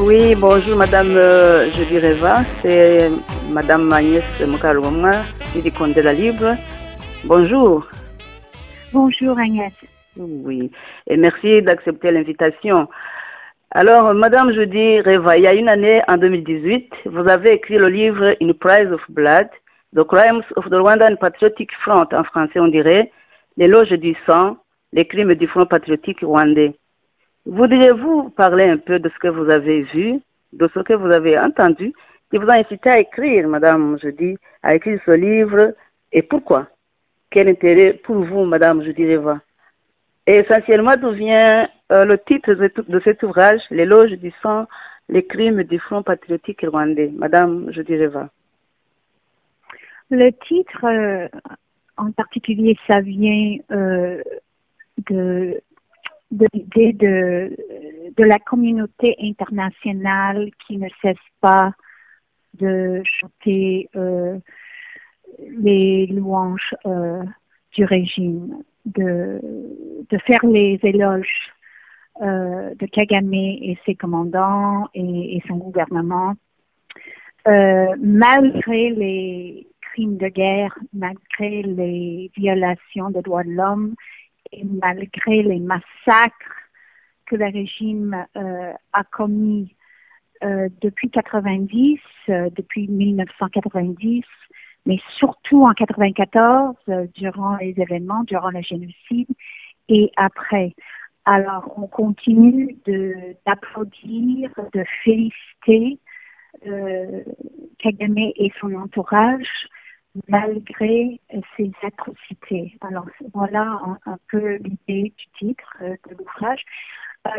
Oui, bonjour Madame Julie Reva, c'est Madame Agnès Mukarumwa, du Compte de la Libre. Bonjour. Bonjour Agnès. Oui, et merci d'accepter l'invitation. Alors, Madame Julie Reva, il y a une année, en 2018, vous avez écrit le livre In Price of Blood, The Crimes of the Rwandan Patriotic Front, en français on dirait, l'éloge du sang, les crimes du Front patriotique rwandais. Voudriez-vous parler un peu de ce que vous avez vu, de ce que vous avez entendu, qui vous a incité à écrire, Madame Judy, à écrire ce livre, et pourquoi? Quel intérêt pour vous, Madame Judy Reva? Et essentiellement, d'où vient le titre de cet ouvrage, L'éloge du sang, les crimes du Front patriotique rwandais, Madame Judy Reva? Le titre, en particulier, ça vient de l'idée de la communauté internationale qui ne cesse pas de chanter les louanges du régime, de faire les éloges de Kagame et ses commandants et son gouvernement, malgré les crimes de guerre, malgré les violations des droits de l'homme, et malgré les massacres que le régime a commis depuis 90, depuis 1990, mais surtout en 94, durant les événements, durant le génocide et après. Alors, on continue d'applaudir, de féliciter Kagame et son entourage, malgré ces atrocités. Alors, voilà un peu l'idée du titre de l'ouvrage.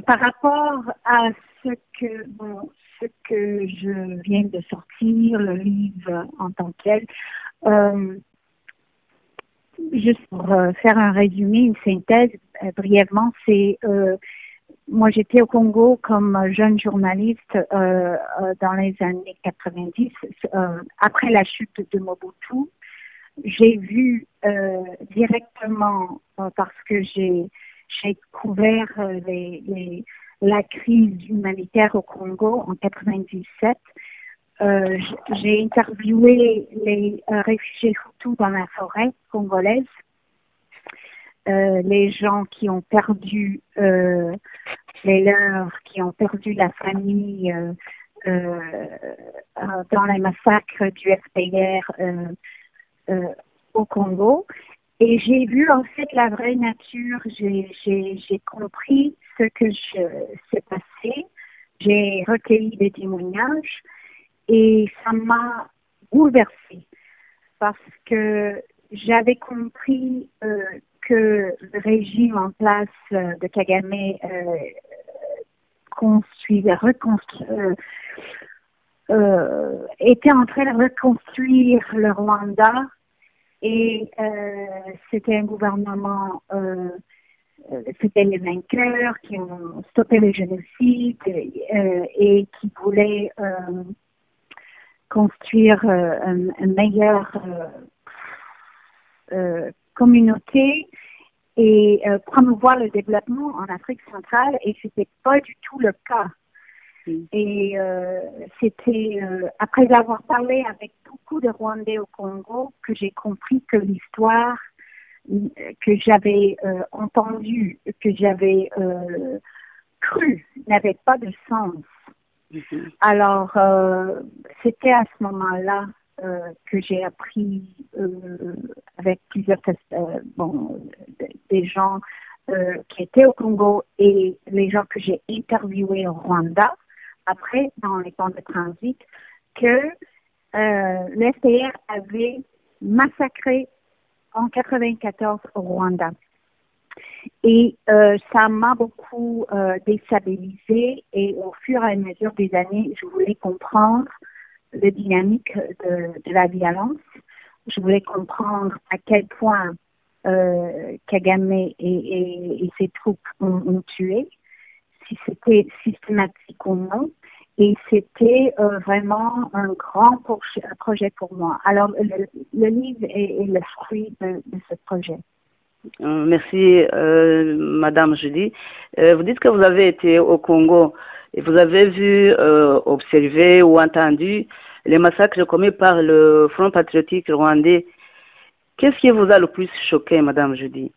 Par rapport à ce que je viens de sortir, le livre en tant que tel, juste pour faire un résumé, une synthèse, brièvement, c'est moi, j'étais au Congo comme jeune journaliste dans les années 90, après la chute de Mobutu. J'ai vu directement, parce que j'ai couvert la crise humanitaire au Congo en 97. J'ai interviewé les réfugiés Hutus dans la forêt congolaise. Les gens qui ont perdu les leurs, qui ont perdu la famille dans les massacres du FPR au Congo. Et j'ai vu en fait la vraie nature, j'ai compris ce que s'est passé, j'ai recueilli des témoignages et ça m'a bouleversée parce que j'avais compris que le régime en place de Kagame était en train de reconstruire le Rwanda et c'était un gouvernement, c'était les vainqueurs qui ont stoppé le génocide et qui voulaient construire une meilleure communauté et promouvoir le développement en Afrique centrale, et c'était pas du tout le cas. Et c'était après avoir parlé avec beaucoup de Rwandais au Congo que j'ai compris que l'histoire que j'avais entendue, que j'avais crue, n'avait pas de sens. Alors, c'était à ce moment-là que j'ai appris avec plusieurs des gens qui étaient au Congo et les gens que j'ai interviewés au Rwanda, après, dans les camps de transit, que l'FPR avait massacré en 1994 au Rwanda. Et ça m'a beaucoup déstabilisée, et au fur et à mesure des années, je voulais comprendre la dynamique de la violence. Je voulais comprendre à quel point Kagame et ses troupes ont tué, si c'était systématique ou non. Et c'était vraiment un grand projet pour moi. Alors, le livre est le fruit de ce projet. Merci, Madame Julie. Vous dites que vous avez été au Congo. Et vous avez vu, observé ou entendu les massacres commis par le Front patriotique rwandais. Qu'est-ce qui vous a le plus choqué, Madame Judy?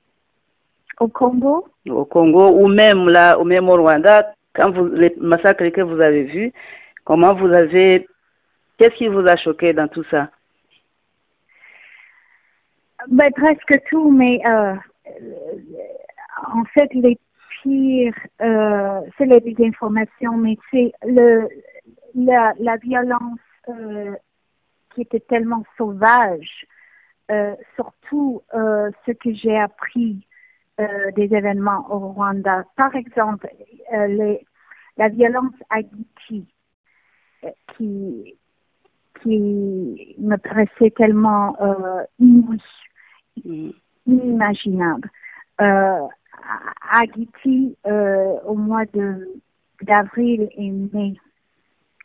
Au Congo? Au Congo ou même là, ou même au Rwanda, quand les massacres que vous avez vus, comment vous avez, qu'est-ce qui vous a choqué dans tout ça? Ben, presque tout, mais en fait, les pires, c'est les désinformations, mais c'est la violence qui était tellement sauvage, surtout ce que j'ai appris des événements au Rwanda. Par exemple, la violence à Giti, qui me paraissait tellement inimaginable. À Giti, au mois d'avril et mai,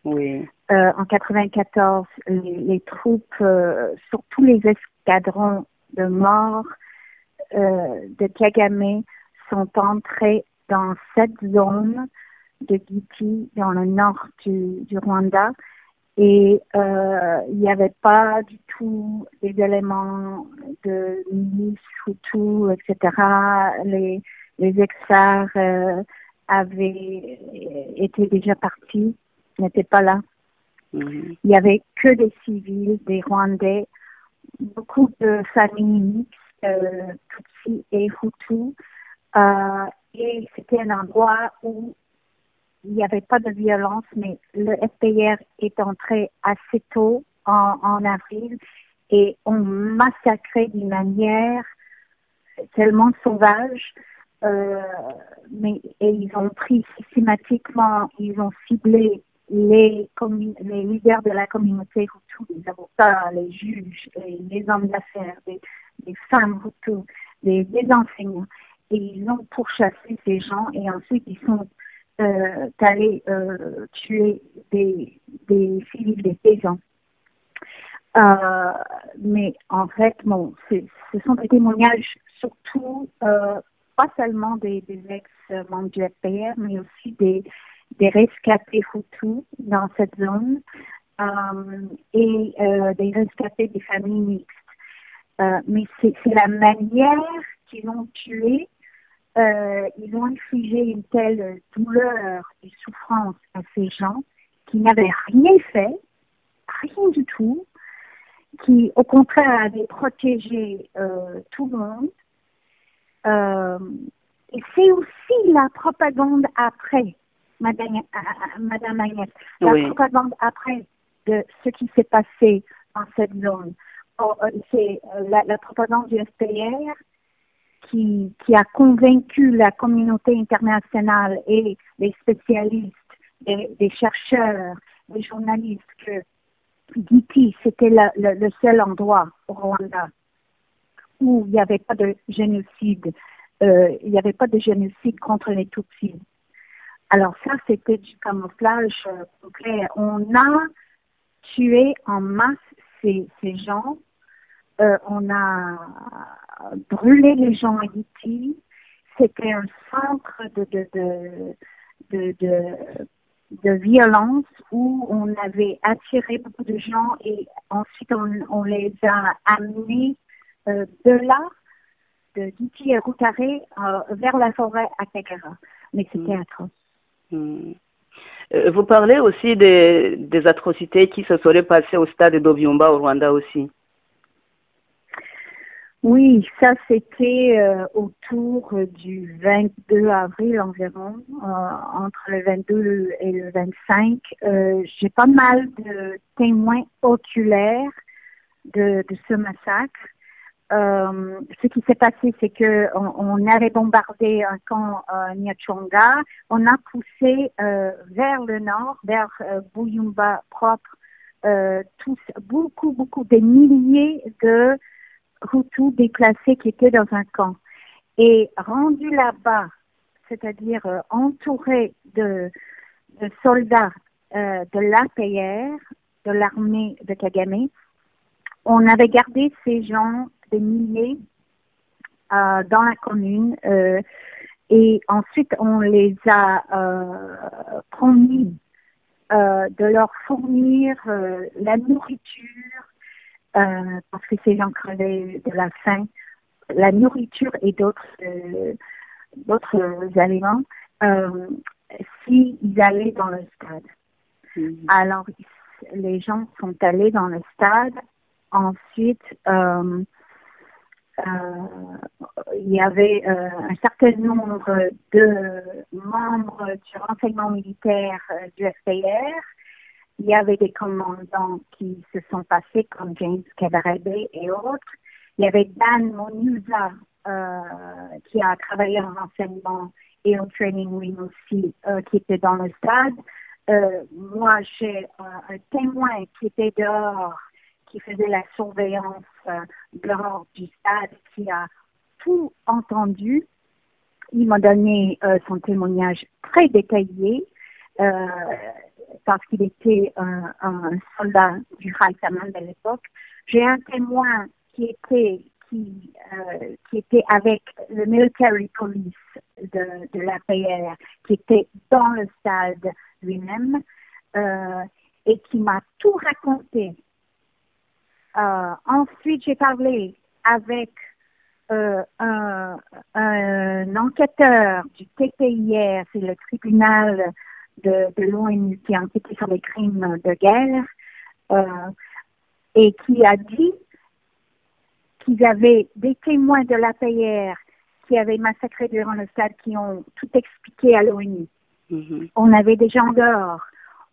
oui. En 94, les troupes, surtout les escadrons de morts de Kagame, sont entrés dans cette zone de Giti, dans le nord du Rwanda, et il n'y avait pas du tout des éléments de milice, Hutu, etc. Les experts avaient été déjà partis, n'étaient pas là. Il n'y avait que des civils, des Rwandais, beaucoup de familles mixtes, Tutsi et Hutu. Et c'était un endroit où il n'y avait pas de violence, mais le FPR est entré assez tôt en avril et ont massacré d'une manière tellement sauvage. Et ils ont pris systématiquement, ils ont ciblé les leaders de la communauté Hutu, les avocats, les juges, les hommes d'affaires, des femmes Hutu, des enseignants. Et ils ont pourchassé ces gens et ensuite ils sont allés tuer des civils, des paysans. Mais en fait, bon, ce sont des témoignages surtout, pas seulement des ex-membres du FPR, mais aussi des rescapés Hutus dans cette zone et des rescapés des familles mixtes. Mais c'est la manière qu'ils ont tué. Ils ont infligé une telle douleur et souffrance à ces gens qui n'avaient rien fait, rien du tout, qui au contraire avaient protégé tout le monde. Et c'est aussi la propagande après, Madame Agnès, la propagande après de ce qui s'est passé dans cette zone. C'est la propagande du FPR qui a convaincu la communauté internationale et les spécialistes, des chercheurs, des journalistes que Giti, c'était le seul endroit au Rwanda où il n'y avait pas de génocide. Il n'y avait pas de génocide contre les Tutsis. Alors ça, c'était du camouflage complet. On a tué en masse ces gens. On a brûlé les gens à Giti. C'était un centre de violence où on avait attiré beaucoup de gens et ensuite on les a amenés de là, de Giti et Rutare, vers la forêt à Kagera. Mais c'était atroce. Vous parlez aussi des atrocités qui se seraient passées au stade d'Obyumba au Rwanda aussi. Oui, ça c'était autour du 22 avril environ, entre le 22 et le 25. J'ai pas mal de témoins oculaires de ce massacre. Ce qui s'est passé, c'est que on avait bombardé un camp Nyachonga. On a poussé vers le nord, vers Buyumba propre, beaucoup, des milliers de Hutus déplacés qui étaient dans un camp. Et rendus là-bas, c'est-à-dire entourés de soldats de l'APR, de l'armée de Kagame, on avait gardé ces gens, des milliers, dans la commune et ensuite on les a promis de leur fournir la nourriture, parce que ces gens crevaient de la faim, la nourriture et d'autres aliments, s'ils allaient dans le stade. Alors, les gens sont allés dans le stade. Ensuite, il y avait un certain nombre de membres du renseignement militaire du FPR. Il y avait des commandants qui se sont passés, comme James Kabarebe et autres. Il y avait Dan Monuza, qui a travaillé en renseignement et en training wing aussi, qui était dans le stade. Moi, j'ai un témoin qui était dehors, qui faisait la surveillance dehors du stade, qui a tout entendu. Il m'a donné son témoignage très détaillé, parce qu'il était un soldat du High Command à l'époque. J'ai un témoin qui était avec le military police de l'APR, qui était dans le stade lui-même, et qui m'a tout raconté. Ensuite, j'ai parlé avec un enquêteur du TPIR, c'est le tribunal de l'ONU qui a enquêté sur les crimes de guerre, et qui a dit qu'ils avaient des témoins de l'APR qui avaient massacré durant le stade, qui ont tout expliqué à l'ONU. On avait des gens dehors.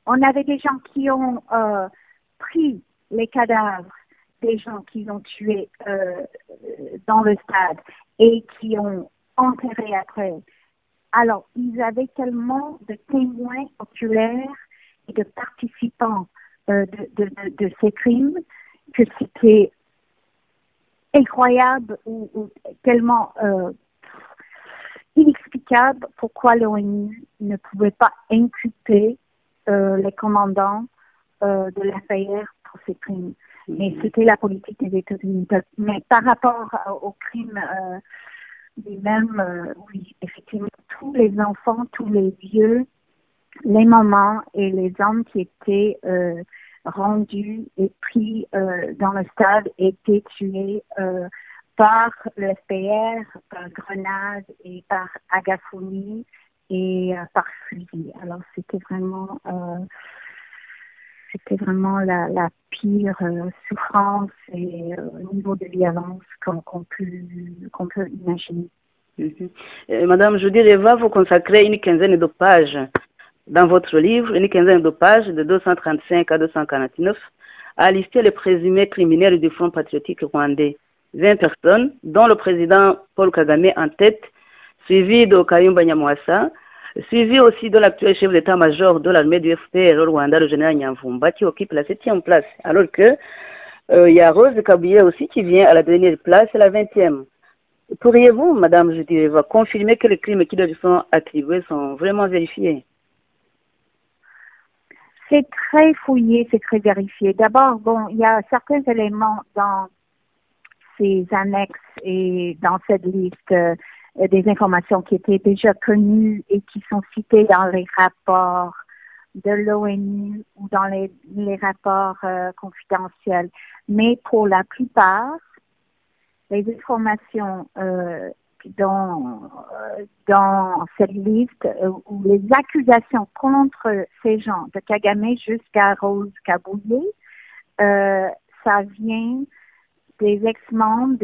On avait des gens qui ont pris les cadavres des gens qui ont tués dans le stade et qui ont enterré après. Alors, ils avaient tellement de témoins oculaires et de participants de ces crimes que c'était incroyable ou tellement inexplicable pourquoi l'ONU ne pouvait pas inculper les commandants de l'APR pour ces crimes. Mais c'était la politique des États-Unis. Mais par rapport aux crimes lui-même, oui, effectivement, tous les enfants, tous les vieux, les mamans et les hommes qui étaient rendus et pris dans le stade étaient tués par le FPR, par grenade et par agaphonie et par fusil. Alors c'était vraiment la pire souffrance et niveau de violence qu'on peut imaginer. Madame Judy Reva, vous consacrez une quinzaine de pages dans votre livre, une quinzaine de pages de 235 à 249 à lister les présumés criminels du Front patriotique rwandais. 20 personnes, dont le président Paul Kagame en tête, suivi de Kayumba Nyamwasa, suivi aussi de l'actuel chef d'état-major de l'armée du FPR au Rwanda, le général Nyamvumba, qui occupe la 7e place, alors que il y a Rose Kabuye aussi qui vient à la dernière place, la 20e. Pourriez-vous, Madame Judy Reva, confirmer que les crimes qui leur sont attribués sont vraiment vérifiés? C'est très fouillé, c'est très vérifié. D'abord, bon, il y a certains éléments dans ces annexes et dans cette liste, des informations qui étaient déjà connues et qui sont citées dans les rapports de l'ONU ou dans les rapports confidentiels. Mais pour la plupart, les informations dans cette liste ou les accusations contre ces gens, de Kagame jusqu'à Rose Kabuye, ça vient des ex-membres,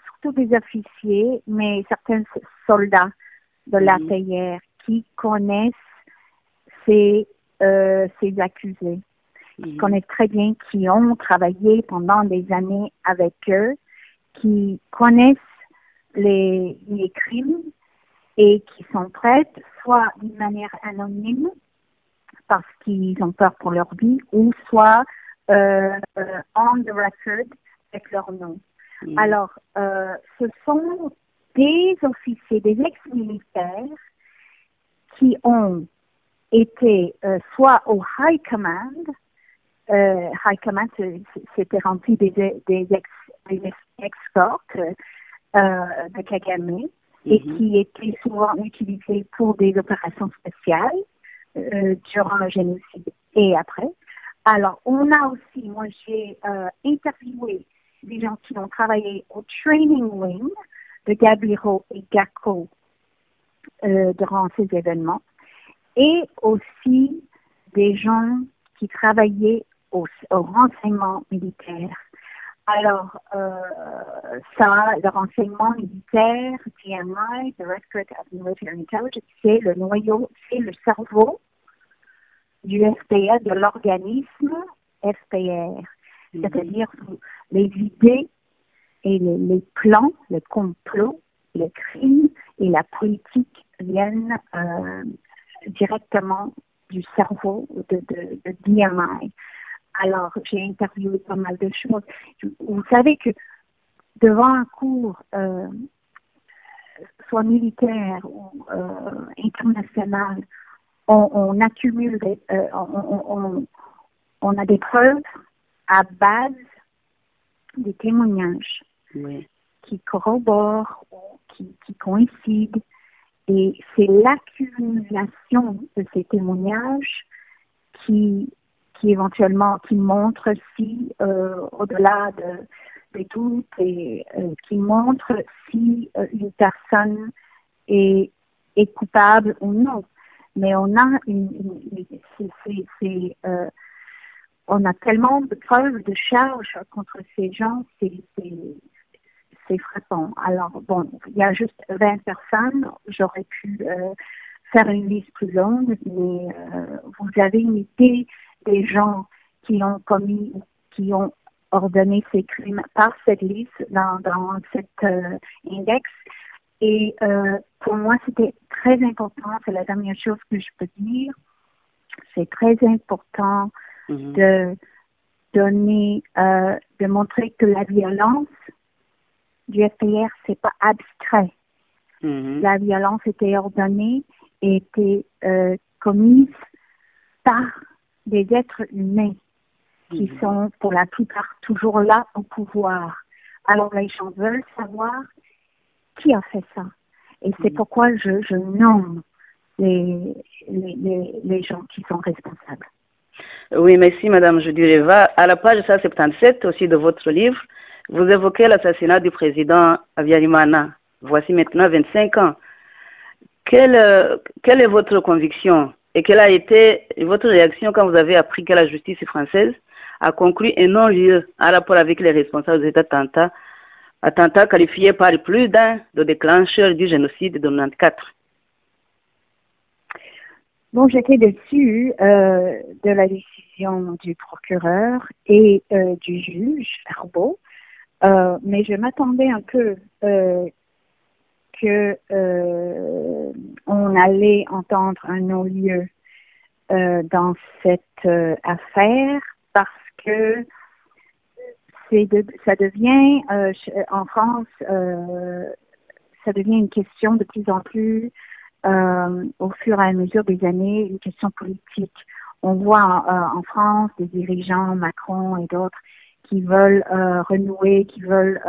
surtout des officiers, mais certains soldats de l'APR qui connaissent ces accusés, qui connaissent très bien, qui ont travaillé pendant des années avec eux, qui connaissent les crimes et qui sont prêtes, soit d'une manière anonyme, parce qu'ils ont peur pour leur vie, ou soit on the record avec leur nom. Alors, ce sont des officiers, des ex-militaires qui ont été soit au High Command, c'était rempli des escortes de Kagame, et qui était souvent utilisé pour des opérations spéciales durant le génocide et après. Alors, on a aussi, moi j'ai interviewé des gens qui ont travaillé au Training Wing de Gabliero et Gacko durant ces événements, et aussi des gens qui travaillaient au renseignement militaire. Alors, le renseignement militaire, DMI, Directorate of Military Intelligence, c'est le noyau, c'est le cerveau du FPR, de l'organisme FPR. C'est-à-dire les idées et les plans, le complot, les crimes et la politique viennent directement du cerveau de DMI. Alors, j'ai interviewé pas mal de choses. Vous savez que devant un cours, soit militaire ou international, on accumule, on a des preuves à base des témoignages qui corroborent ou qui coïncident. Et c'est l'accumulation de ces témoignages qui éventuellement, qui montre si, au-delà de tout, et qui montre si une personne est coupable ou non. Mais on a on a tellement de preuves de charges contre ces gens, c'est frappant. Alors, bon, il y a juste 20 personnes. J'aurais pu faire une liste plus longue, mais vous avez une idée des gens qui ont commis, qui ont ordonné ces crimes par cette liste dans cet index. Et pour moi, c'était très important. C'est la dernière chose que je peux dire. C'est très important de donner, de montrer que la violence du FPR, c'est pas abstrait. La violence était ordonnée et était commise par des êtres humains qui sont pour la plupart toujours là au pouvoir. Alors les gens veulent savoir qui a fait ça. Et c'est pourquoi je nomme les gens qui sont responsables. Oui, merci Madame Judureva. À la page 177 aussi de votre livre, vous évoquez l'assassinat du président Habyarimana. Voici maintenant 25 ans. Quelle est votre conviction et quelle a été votre réaction quand vous avez appris que la justice française a conclu un non-lieu en rapport avec les responsables des attentats qualifiés par plus d'un de déclencheurs du génocide de 1994? Bon, j'étais déçue de la décision du procureur et du juge Arbault, mais je m'attendais un peu on allait entendre un non-lieu dans cette affaire parce que ça devient en France, ça devient une question de plus en plus au fur et à mesure des années, une question politique. On voit en France des dirigeants, Macron et d'autres, qui veulent renouer, qui veulent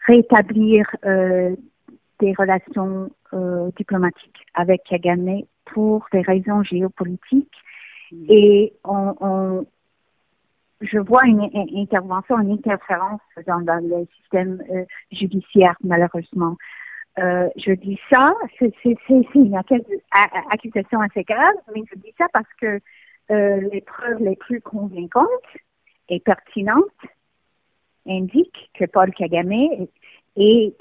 rétablir des relations diplomatiques avec Kagame pour des raisons géopolitiques. Et je vois une intervention, une interférence dans le système judiciaire, malheureusement. Je dis ça, c'est une accusation assez grave, mais je dis ça parce que les preuves les plus convaincantes et pertinentes indiquent que Paul Kagame et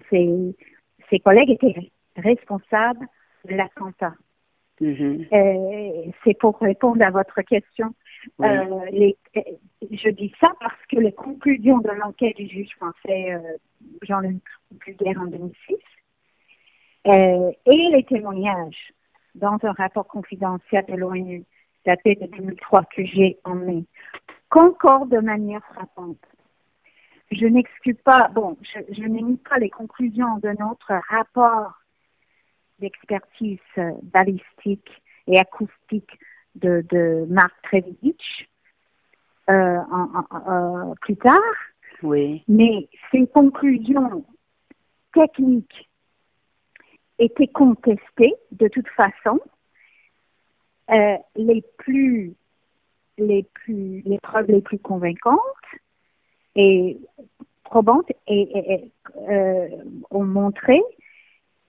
ses collègues étaient responsables de l'attentat. C'est pour répondre à votre question. Je dis ça parce que les conclusions de l'enquête du juge français Jean-Luc Bruguière en 2006 et les témoignages dans un rapport confidentiel de l'ONU daté de 2003 que j'ai emmené concordent de manière frappante. Je n'exclus pas, je n'émets pas les conclusions de notre rapport d'expertise balistique et acoustique de Marc Trevich plus tard. Oui. Mais ces conclusions techniques étaient contestées de toute façon. Les preuves les plus convaincantes et probantes ont montré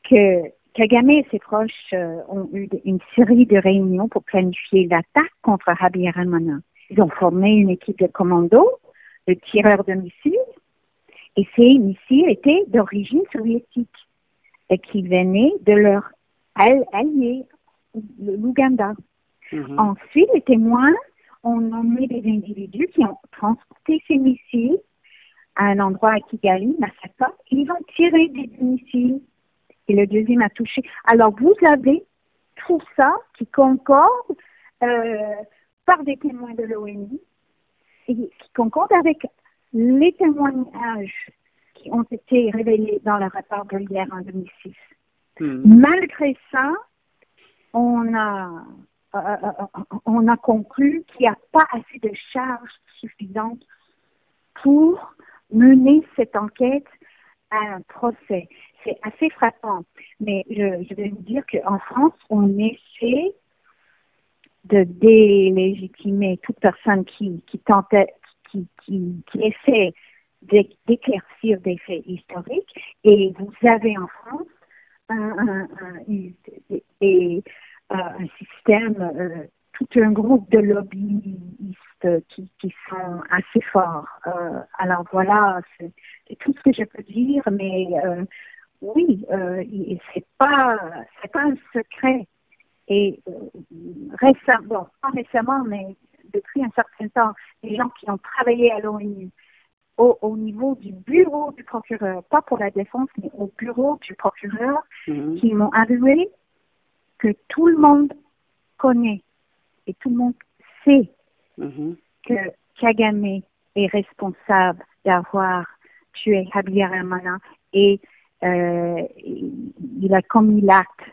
que Kagame et ses proches ont eu une série de réunions pour planifier l'attaque contre Habyarimana. Ils ont formé une équipe de commandos, de tireurs de missiles, et ces missiles étaient d'origine soviétique et qui venaient de leur allié, l'Ouganda. Ensuite, les témoins ont nommé des individus qui ont transporté ces missiles à un endroit à Kigali, Masaka, et ils ont tiré des missiles. Et le deuxième a touché. Alors, vous avez tout ça qui concorde par des témoins de l'ONU et qui concorde avec les témoignages qui ont été révélés dans le rapport de l'hier en 2006. Malgré ça, on a conclu qu'il n'y a pas assez de charges suffisantes pour mener cette enquête à un procès. C'est assez frappant. Mais je vais vous dire qu'en France, on essaie de délégitimer toute personne qui essaie d'éclaircir des faits historiques. Et vous avez en France un système, tout un groupe de lobbyistes qui sont assez forts. Alors voilà, c'est tout ce que je peux dire, mais oui, c'est pas un secret. Et récemment, pas récemment, mais depuis un certain temps, les gens qui ont travaillé à l'ONU, au niveau du bureau du procureur, pas pour la défense, mais au bureau du procureur, qui m'ont avoué que tout le monde connaît et tout le monde sait que Kagame est responsable d'avoir tué Habyarimana et il a commis l'acte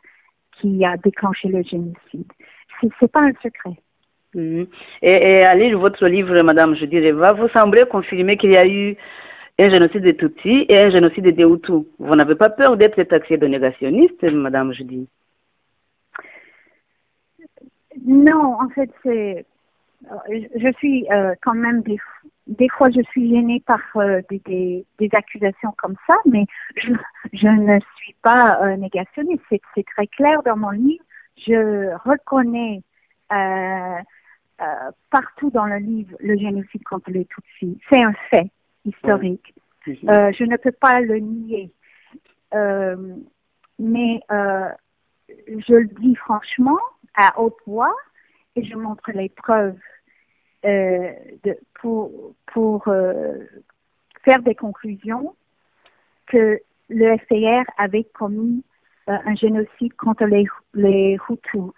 qui a déclenché le génocide. C'est pas un secret. Et à lire votre livre, Madame Judy Reva, vous semblez confirmer qu'il y a eu un génocide des Tutsis et un génocide des Hutus. Vous n'avez pas peur d'être taxée de négationniste, Madame Judy? Non, en fait, je suis quand même des fois je suis gênée par des accusations comme ça, mais je ne suis pas négationniste. C'est très clair dans mon livre. Je reconnais partout dans le livre le génocide contre les Tutsis. C'est un fait historique. Je ne peux pas le nier. Mais je le dis franchement, à haute voix, et je montre les preuves pour faire des conclusions que le FPR avait commis un génocide contre les Hutus.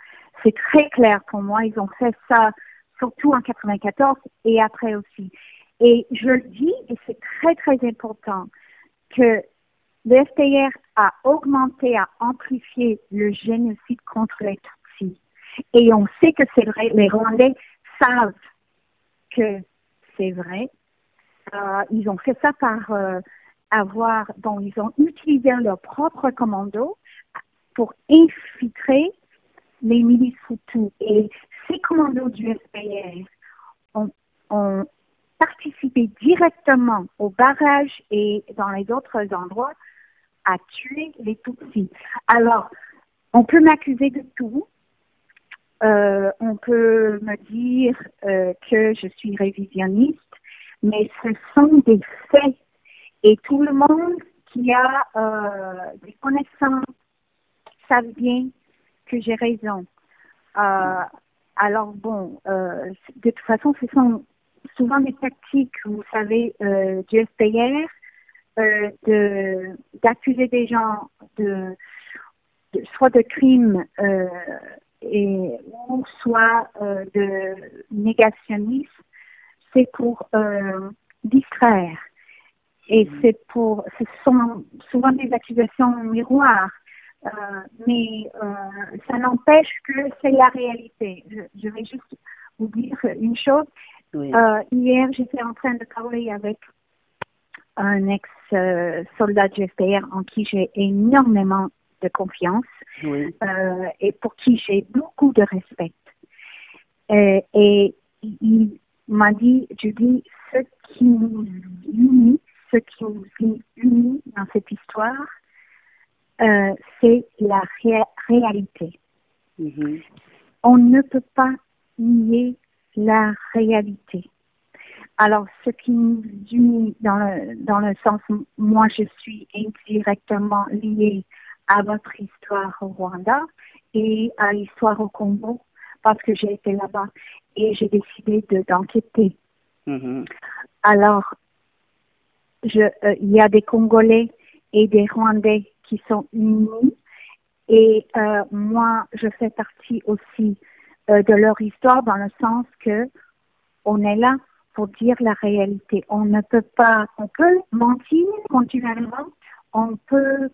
C'est très clair pour moi. Ils ont fait ça surtout en 1994 et après aussi. Et je le dis, et c'est très, très important, que le FPR a augmenté, a amplifié le génocide contre les Tutsis. Et on sait que c'est vrai. Les Rwandais savent que c'est vrai. Ils ont fait ça par ils ont utilisé leur propre commando pour infiltrer les milices Hutus. Et ces commandos du FPR ont participé directement au barrage et dans les autres endroits à tuer les Tutsis. Alors, on peut m'accuser de tout. On peut me dire que je suis révisionniste, mais ce sont des faits. Et tout le monde qui a des connaissances savent bien que j'ai raison. Alors bon, de toute façon, ce sont souvent des tactiques, vous savez, du FPR, d'accuser des gens soit de crimes ou soit de négationnisme. C'est pour distraire. Et ce sont souvent des accusations miroirs. Mais ça n'empêche que c'est la réalité. Je vais juste vous dire une chose. Oui. Hier, j'étais en train de parler avec un ex-soldat du FPR en qui j'ai énormément de confiance et pour qui j'ai beaucoup de respect. Et il m'a dit, Judy, ce qui nous unit dans cette histoire, c'est la réalité. On ne peut pas nier la réalité. Alors, ce qui nous unit dans le sens, moi, je suis indirectement liée à votre histoire au Rwanda et à l'histoire au Congo parce que j'ai été là-bas et j'ai décidé d'enquêter. Alors, il y a des Congolais et des Rwandais qui sont unis et moi, je fais partie aussi de leur histoire dans le sens que on est là pour dire la réalité. On peut mentir continuellement, on peut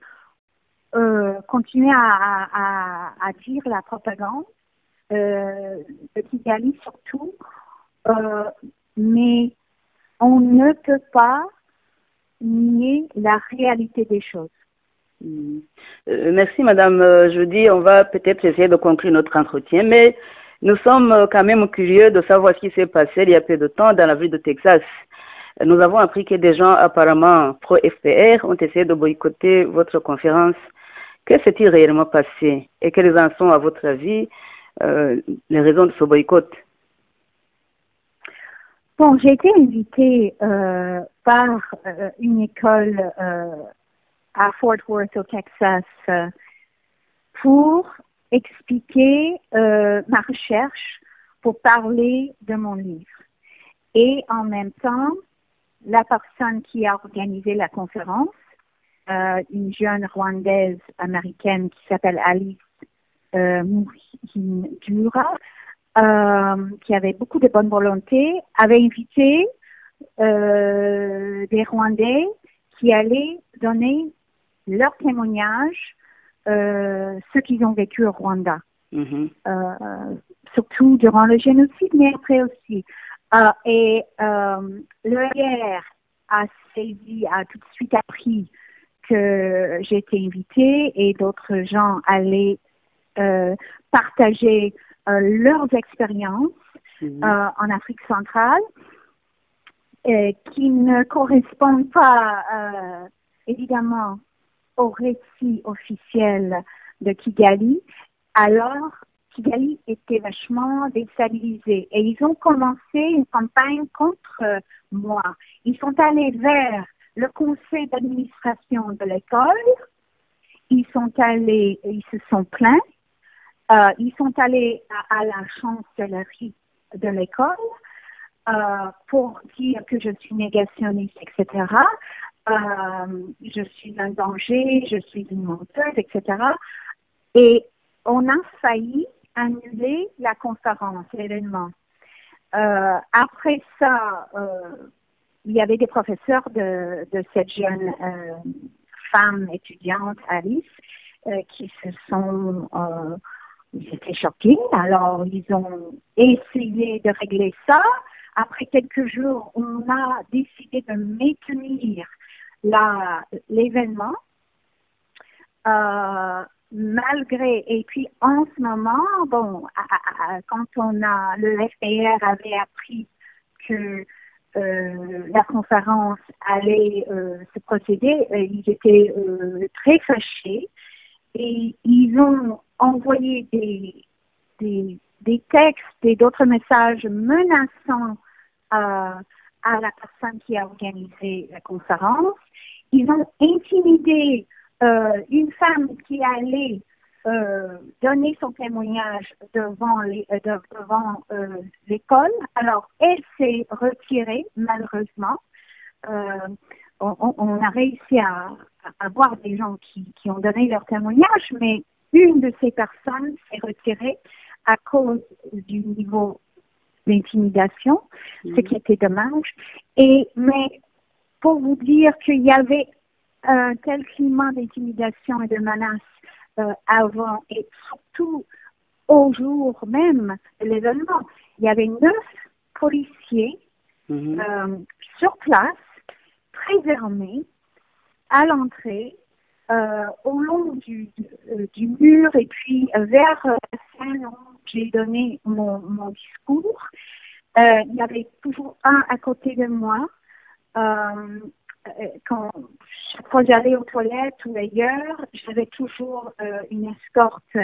continuer à dire la propagande, de Kigali surtout, mais on ne peut pas nier la réalité des choses. Merci, Madame Judy. On va peut-être essayer de conclure notre entretien, mais nous sommes quand même curieux de savoir ce qui s'est passé il y a peu de temps dans la ville de Texas. Nous avons appris que des gens apparemment pro-FPR ont essayé de boycotter votre conférence. Que s'est-il réellement passé et quelles en sont, à votre avis, les raisons de ce boycott? Bon, j'ai été invitée par une école à Fort Worth, au Texas, pour expliquer ma recherche, pour parler de mon livre. Et en même temps, la personne qui a organisé la conférence, une jeune Rwandaise américaine qui s'appelle Alice Mouhindura, qui avait beaucoup de bonne volonté, avait invité des Rwandais qui allaient donner leur témoignage, ce qu'ils ont vécu au Rwanda, surtout durant le génocide, mais après aussi. L'EIR a tout de suite appris que j'ai été invitée et d'autres gens allaient partager leurs expériences en Afrique centrale qui ne correspondent pas évidemment au récit officiel de Kigali. Alors, Kigali était vachement déstabilisé et ils ont commencé une campagne contre moi. Ils sont allés vers le conseil d'administration de l'école, ils se sont plaints, ils sont allés à la chancellerie de l'école pour dire que je suis négationniste, etc. Je suis un danger, je suis une menteuse, etc. Et on a failli annuler la conférence, l'événement. Après ça, il y avait des professeurs de cette jeune femme étudiante, Alice, qui ils étaient choqués. Alors, ils ont essayé de régler ça. Après quelques jours, on a décidé de maintenir l'événement. Malgré, et puis en ce moment, bon, quand le FPR avait appris que la conférence allait se procéder, ils étaient très fâchés et ils ont envoyé des textes et d'autres messages menaçants à la personne qui a organisé la conférence. Ils ont intimidé une femme qui allait donner son témoignage devant l'école. Alors, elle s'est retirée, malheureusement. On a réussi à voir des gens qui ont donné leur témoignage, mais une de ces personnes s'est retirée à cause du niveau d'intimidation, ce qui était dommage. Mais pour vous dire qu'il y avait un tel climat d'intimidation et de menace avant et surtout au jour même de l'événement. Il y avait 9 policiers sur place, présermés à l'entrée, au long du mur et puis vers la scène où j'ai donné mon discours. Il y avait toujours un à côté de moi. Chaque fois que j'allais aux toilettes ou ailleurs, j'avais toujours une escorte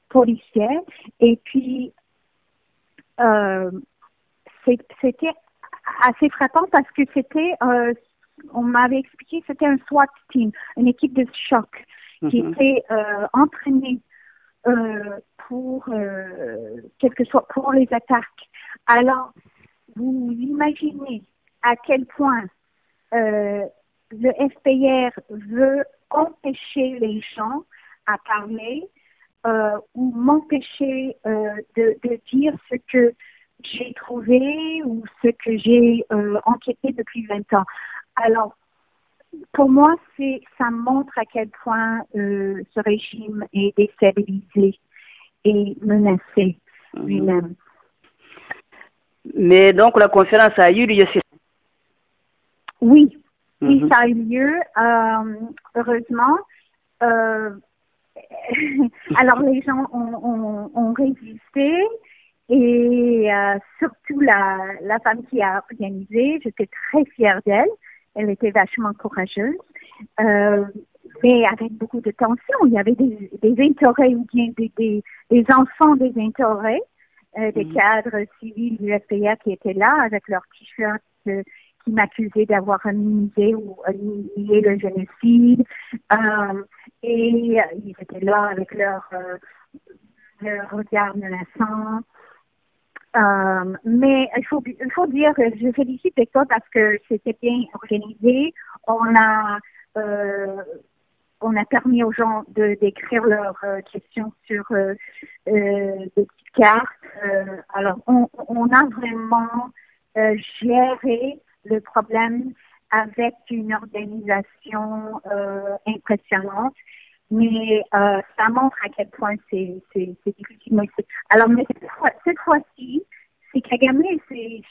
policière. Et puis, c'était assez frappant parce que on m'avait expliqué, c'était un SWAT team, une équipe de choc qui était entraînée pour quel que soit pour les attaques. Alors, vous imaginez à quel point le FPR veut empêcher les gens à parler ou m'empêcher de dire ce que j'ai trouvé ou ce que j'ai enquêté depuis 20 ans. Alors, pour moi, ça montre à quel point ce régime est déstabilisé et menacé lui-même. Mais donc, la conférence a eu lieu. Oui, oui, ça a eu lieu, heureusement. Alors, les gens ont résisté et surtout la femme qui a organisé, j'étais très fière d'elle. Elle était vachement courageuse, mais avec beaucoup de tension. Il y avait des intérêts ou bien des enfants des intérêts, des cadres civils du FPA qui étaient là avec leurs t-shirts qui m'accusaient d'avoir minimisé ou nié le génocide. Et ils étaient là avec leur regard menaçant. Mais il faut dire que je félicite l'école parce que c'était bien organisé. On a permis aux gens d'écrire leurs questions sur des petites cartes. Alors, on a vraiment géré le problème avec une organisation impressionnante. Mais ça montre à quel point c'est difficile. Alors, mais cette fois-ci, c'est Kagame et ces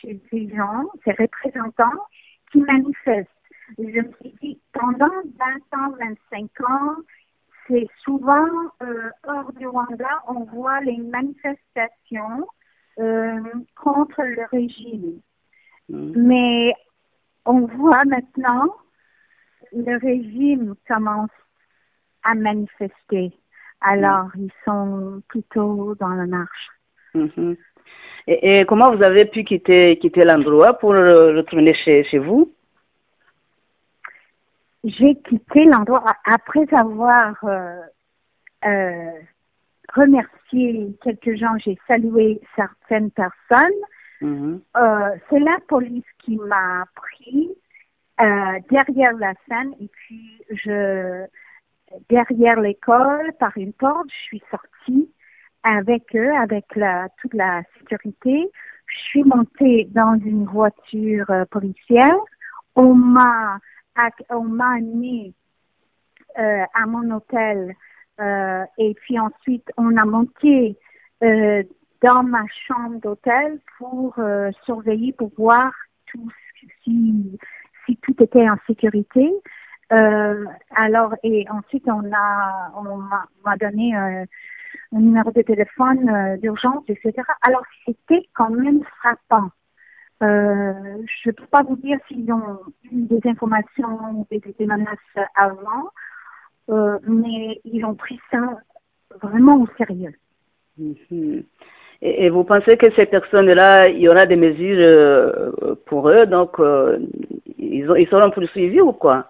gens, ces représentants qui manifestent. Je me suis dit, pendant 20 ans, 25 ans, c'est souvent hors du Rwanda, on voit les manifestations contre le régime. Mais on voit maintenant, le régime commence à manifester. Alors, ils sont plutôt dans la marche. Et comment vous avez pu quitter l'endroit pour retourner chez vous? J'ai quitté l'endroit après avoir remercié quelques gens. J'ai salué certaines personnes. C'est la police qui m'a pris derrière la scène et puis derrière l'école, par une porte, je suis sortie avec eux, avec toute la sécurité. Je suis montée dans une voiture policière. On m'a amenée à mon hôtel et puis ensuite on a monté dans ma chambre d'hôtel pour surveiller, pour voir si tout était en sécurité. Alors, et ensuite, on m'a donné un numéro de téléphone d'urgence, etc. Alors, c'était quand même frappant. Je ne peux pas vous dire s'ils ont eu des informations ou des menaces avant, mais ils ont pris ça vraiment au sérieux. Et vous pensez que ces personnes-là, il y aura des mesures pour eux, donc ils seront poursuivis ou quoi?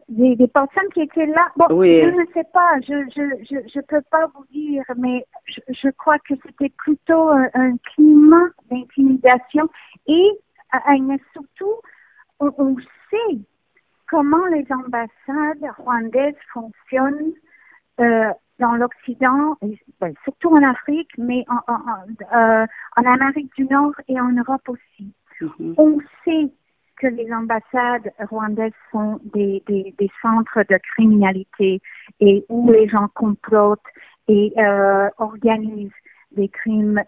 Des personnes qui étaient là, bon, oui. Je ne sais pas, je peux pas vous dire, mais je crois que c'était plutôt un climat d'intimidation et surtout, on sait comment les ambassades rwandaises fonctionnent dans l'Occident, surtout en Afrique, mais en Amérique du Nord et en Europe aussi. On sait que les ambassades rwandaises sont des centres de criminalité et où les gens complotent et organisent des crimes,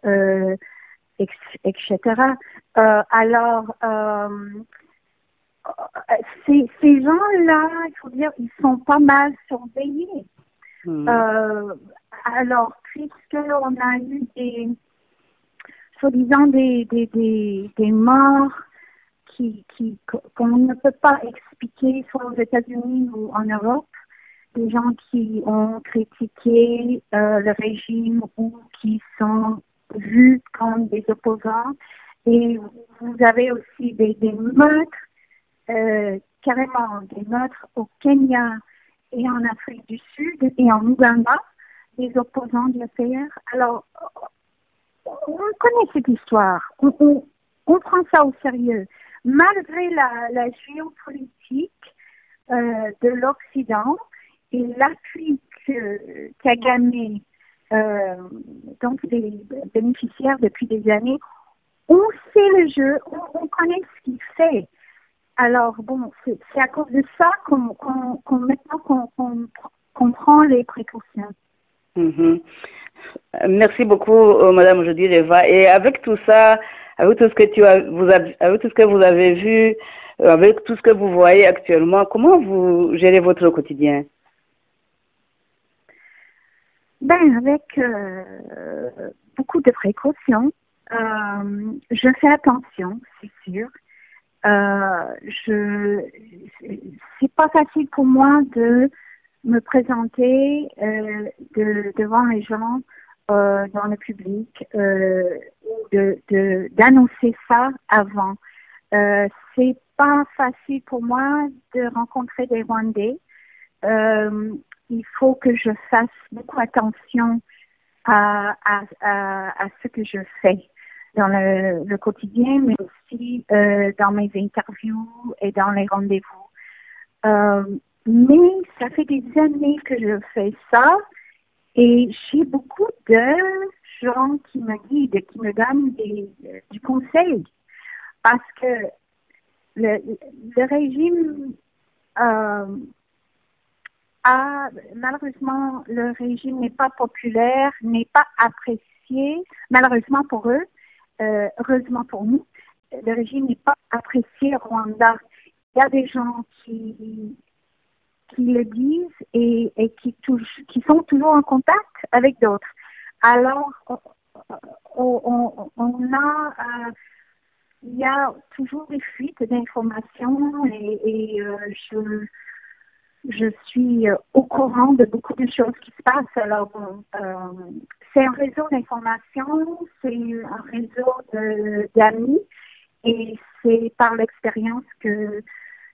etc. Alors, ces gens-là, il faut dire, ils sont pas mal surveillés. Alors, puisqu'on a eu soi-disant des morts qu'on ne peut pas expliquer, soit aux États-Unis ou en Europe, des gens qui ont critiqué le régime ou qui sont vus comme des opposants. Et vous avez aussi des meurtres, carrément des meurtres au Kenya et en Afrique du Sud et en Ouganda, des opposants de l'APR. Alors, on connaît cette histoire, on prend ça au sérieux. Malgré la géopolitique de l'Occident et l'appui qu'a gagné donc les bénéficiaires depuis des années, on sait le jeu, on connaît ce qu'il fait. Alors, bon, c'est à cause de ça maintenant qu'on prend les précautions. Merci beaucoup, Madame Jody Reva. Et avec tout ça, avec tout ce que avec tout ce que vous avez vu, avec tout ce que vous voyez actuellement, comment vous gérez votre quotidien? Ben, avec beaucoup de précautions. Je fais attention, c'est sûr. C'est pas facile pour moi de me présenter devant les gens dans le public ou d'annoncer ça avant. C'est pas facile pour moi de rencontrer des Rwandais. Il faut que je fasse beaucoup attention à ce que je fais dans le quotidien, mais aussi dans mes interviews et dans les rendez-vous. Mais ça fait des années que je fais ça et j'ai beaucoup de gens qui me guident, qui me donnent du conseil. Parce que le régime malheureusement, le régime n'est pas populaire, n'est pas apprécié, malheureusement pour eux, heureusement pour nous, le régime n'est pas apprécié au Rwanda. Il y a des gens qui le disent et qui sont toujours en contact avec d'autres. Alors, il y a toujours des fuites d'informations et je suis au courant de beaucoup de choses qui se passent. Alors, c'est un réseau d'information, c'est un réseau d'amis et c'est par l'expérience que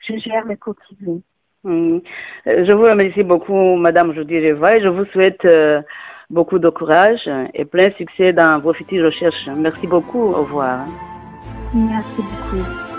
je gère le quotidien. Je vous remercie beaucoup, Madame Jody Reva, et je vous souhaite beaucoup de courage et plein succès dans vos futures recherches. Merci beaucoup. Au revoir. Merci beaucoup.